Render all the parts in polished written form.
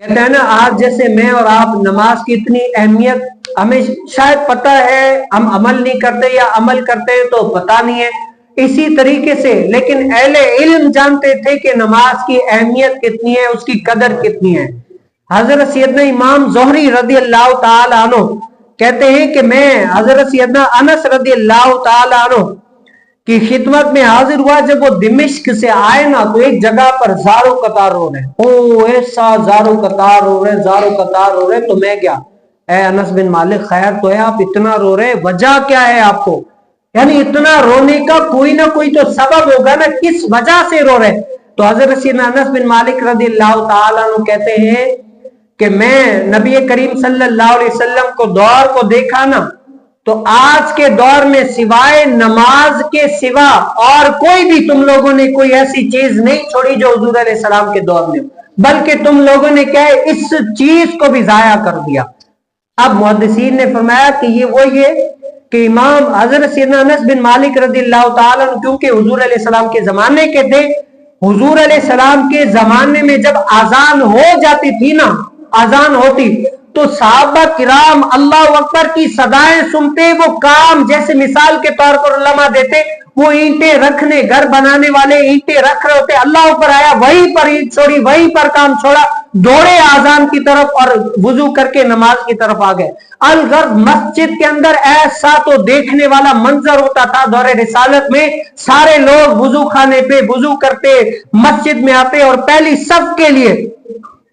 کہتے ہیں نا آج جیسے میں اور آپ نماز کی اتنی اہمیت ہمیں شاید پتہ ہے، ہم عمل نہیں کرتے یا عمل کرتے تو پتہ نہیں ہے، اسی طریقے سے لیکن اہل علم جانتے تھے کہ نماز کی اہمیت کتنی ہے، اس کی قدر کتنی ہے۔ حضرت سیدنا امام زہری رضی اللہ تعالی عنہ کہتے ہیں کہ میں حضرت سیدنا انس رضی اللہ تعالی عنہ کی خدمت میں حاضر ہوا جب وہ دمشق سے آئے نا، تو ایک جگہ پر زارو قطار رو رہے، ایسا زارو قطار رو رہے، تو میں کیا، اے انس بن مالک خیر تو ہے، آپ اتنا رو رہے، وجہ کیا ہے آپ کو؟ یعنی اتنا رونے کا کوئی نہ کوئی تو سبب ہوگا نا، کس وجہ سے رو رہے؟ تو حضرت سیدنا انس بن مالک رضی اللہ تعالیٰ عنہ کہتے ہیں کہ میں نبی کریم صلی اللہ علیہ وسلم کو دور کو دیکھا نا، تو آج کے دور میں سوائے نماز کے سوا اور کوئی بھی تم لوگوں نے کوئی ایسی چیز نہیں چھوڑی جو حضور علیہ السلام کے دور میں، بلکہ تم لوگوں نے کیا ہے، اس چیز کو بھی ضائع کر دیا۔ اب محدثین نے فرمایا کہ یہ وہی ہے کہ امام حضرت سیدنا انس بن مالک رضی اللہ تعالیٰ عنہ کیونکہ حضور علیہ السلام کے زمانے کے تھے، حضور علیہ السلام کے زمانے میں جب اذان ہو جاتی تھی نا، اذان ہوتی تو صحابہ کرام اللہ اکبر کی صدائیں سنتے، وہ کام جیسے مثال کے طور پر علماء دیتے، وہ اینٹیں رکھنے، گھر بنانے والے اینٹیں رکھ رہے ہوتے، اللہ اوپر آیا وہیں پر اینٹ چھوڑی، وہیں پر کام چھوڑا، دوڑے آذان کی طرف اور وضو کر کے نماز کی طرف آ گئے۔ الغرض مسجد کے اندر ایسا تو دیکھنے والا منظر ہوتا تھا دور رسالت میں، سارے لوگ وضو خانے پہ وضو کرتے، مسجد میں آتے اور پہلی صف کے لیے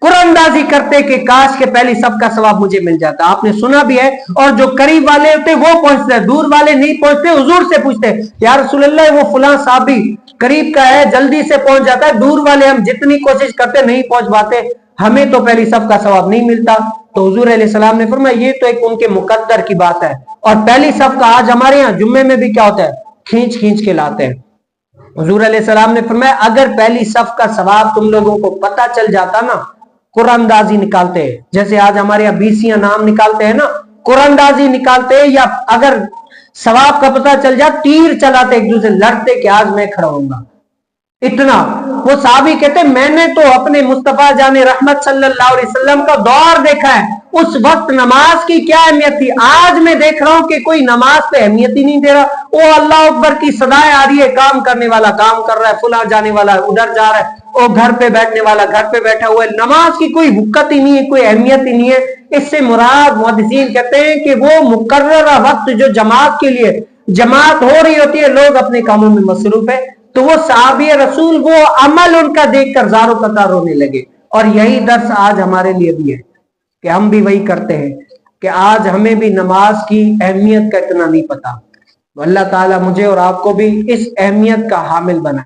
قرآن اندازی کرتے کہ کاش کے پہلی صف کا ثواب مجھے مل جاتا۔ آپ نے سنا بھی ہے، اور جو قریب والے ہوتے وہ پہنچتے، دور والے نہیں پہنچتے، حضور سے پوچھتے یا رسول اللہ وہ فلاں صحابی قریب کا ہے جلدی سے پہنچ جاتا ہے، دور والے ہم جتنی کوشش کرتے نہیں پہنچ پاتے، ہمیں تو پہلی صف کا ثواب نہیں ملتا۔ تو حضور علیہ السلام نے فرمایا یہ تو ایک ان کے مقدر کی بات ہے، اور پہلی صف کا آج ہمارے ہاں جمعے میں بھی کیا ہوتا ہے، کھینچ کھینچ کے لاتے ہیں۔ حضور علیہ السلام نے فرمایا اگر پہلی صف کا ثواب تم لوگوں کو پتہ چل جاتا نا، قرآن اندازی نکالتے ہیں، جیسے آج ہمارے یہاں بیسیاں نام نکالتے ہیں نا، قرآن اندازی نکالتے ہیں، یا اگر ثواب کا پتہ چل جائے تیر چلاتے ایک دوسرے لڑتے کہ آج میں کھڑا ہوں گا۔ اتنا وہ صحابی کہتے میں نے تو اپنے مصطفیٰ جان رحمت صلی اللہ علیہ وسلم کا دور دیکھا ہے، اس وقت نماز کی کیا اہمیت تھی، آج میں دیکھ رہا ہوں کہ کوئی نماز پہ اہمیت ہی نہیں دے رہا، او اللہ اکبر کی صدائیں آ رہی ہے، کام کرنے والا کام کر رہا ہے، فلاں جانے والا ادھر جا رہا ہے، او گھر پہ بیٹھنے والا گھر پہ بیٹھا ہوا ہے، نماز کی کوئی وقت ہی نہیں ہے، کوئی اہمیت ہی نہیں ہے۔ اس سے مراد محدثین کہتے ہیں کہ وہ مقررہ وقت جو جماعت کے لیے جماعت ہو رہی ہوتی ہے، لوگ اپنے کاموں میں مصروف ہے، تو وہ صحابی رسول وہ عمل ان کا دیکھ کر زارو قطار رونے لگے۔ اور یہی درس آج ہمارے لیے بھی ہے کہ ہم بھی وہی کرتے ہیں کہ آج ہمیں بھی نماز کی اہمیت کا اتنا نہیں پتا۔ اللہ تعالیٰ مجھے اور آپ کو بھی اس اہمیت کا حامل بنائے۔